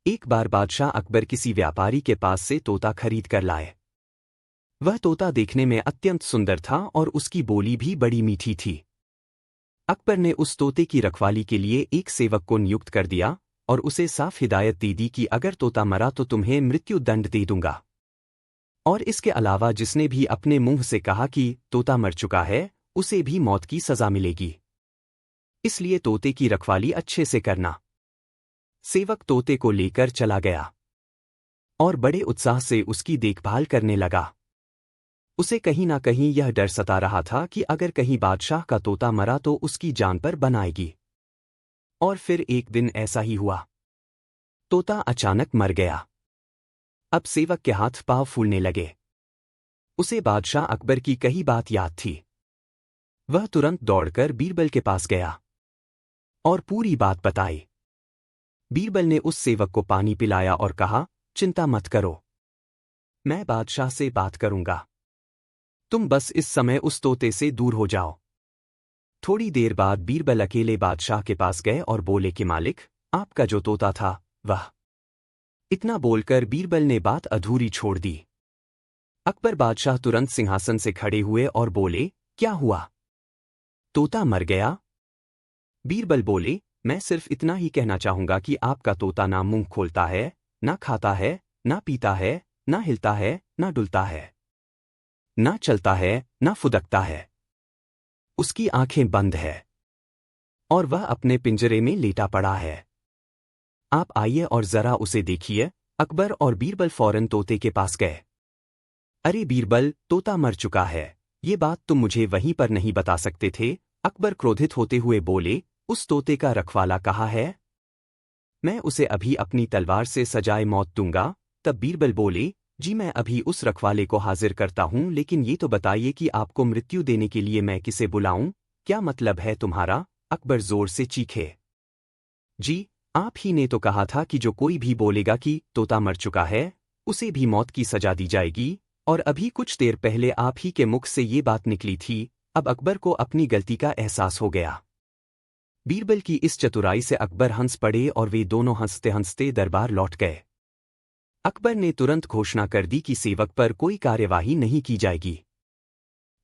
एक बार बादशाह अकबर किसी व्यापारी के पास से तोता खरीद कर लाए। वह तोता देखने में अत्यंत सुंदर था और उसकी बोली भी बड़ी मीठी थी। अकबर ने उस तोते की रखवाली के लिए एक सेवक को नियुक्त कर दिया और उसे साफ हिदायत दे दी कि अगर तोता मरा तो तुम्हें मृत्यु दंड दे दूंगा। और इसके अलावा जिसने भी अपने मुंह से कहा कि तोता मर चुका है, उसे भी मौत की सजा मिलेगी। इसलिए तोते की रखवाली अच्छे से करना। सेवक तोते को लेकर चला गया और बड़े उत्साह से उसकी देखभाल करने लगा। उसे कहीं ना कहीं यह डर सता रहा था कि अगर कहीं बादशाह का तोता मरा तो उसकी जान पर बन आएगी। और फिर एक दिन ऐसा ही हुआ। तोता अचानक मर गया। अब सेवक के हाथ पांव फूलने लगे। उसे बादशाह अकबर की कही बात याद थी। वह तुरंत दौड़कर बीरबल के पास गया और पूरी बात बताई। बीरबल ने उस सेवक को पानी पिलाया और कहा, चिंता मत करो, मैं बादशाह से बात करूंगा। तुम बस इस समय उस तोते से दूर हो जाओ। थोड़ी देर बाद बीरबल अकेले बादशाह के पास गए और बोले कि मालिक, आपका जो तोता था वह। इतना बोलकर बीरबल ने बात अधूरी छोड़ दी। अकबर बादशाह तुरंत सिंहासन से खड़े हुए और बोले, क्या हुआ? तोता मर गया? बीरबल बोले, मैं सिर्फ इतना ही कहना चाहूंगा कि आपका तोता ना मुंह खोलता है, ना खाता है, ना पीता है, ना हिलता है, ना डुलता है, ना चलता है, ना फुदकता है। उसकी आंखें बंद है और वह अपने पिंजरे में लेटा पड़ा है। आप आइए और जरा उसे देखिए। अकबर और बीरबल फौरन तोते के पास गए। अरे बीरबल, तोता मर चुका है, ये बात तुम मुझे वहीं पर नहीं बता सकते थे? अकबर क्रोधित होते हुए बोले, उस तोते का रखवाला कहाँ है? मैं उसे अभी अपनी तलवार से सजाए मौत दूंगा। तब बीरबल बोले, जी मैं अभी उस रखवाले को हाजिर करता हूं, लेकिन ये तो बताइए कि आपको मृत्यु देने के लिए मैं किसे बुलाऊं? क्या मतलब है तुम्हारा? अकबर जोर से चीखे। जी, आप ही ने तो कहा था कि जो कोई भी बोलेगा कि तोता मर चुका है, उसे भी मौत की सजा दी जाएगी, और अभी कुछ देर पहले आप ही के मुख से ये बात निकली थी। अब अकबर को अपनी गलती का एहसास हो गया। बीरबल की इस चतुराई से अकबर हंस पड़े और वे दोनों हंसते हंसते दरबार लौट गए। अकबर ने तुरंत घोषणा कर दी कि सेवक पर कोई कार्यवाही नहीं की जाएगी।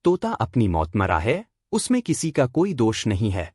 तोता अपनी मौत मरा है, उसमें किसी का कोई दोष नहीं है।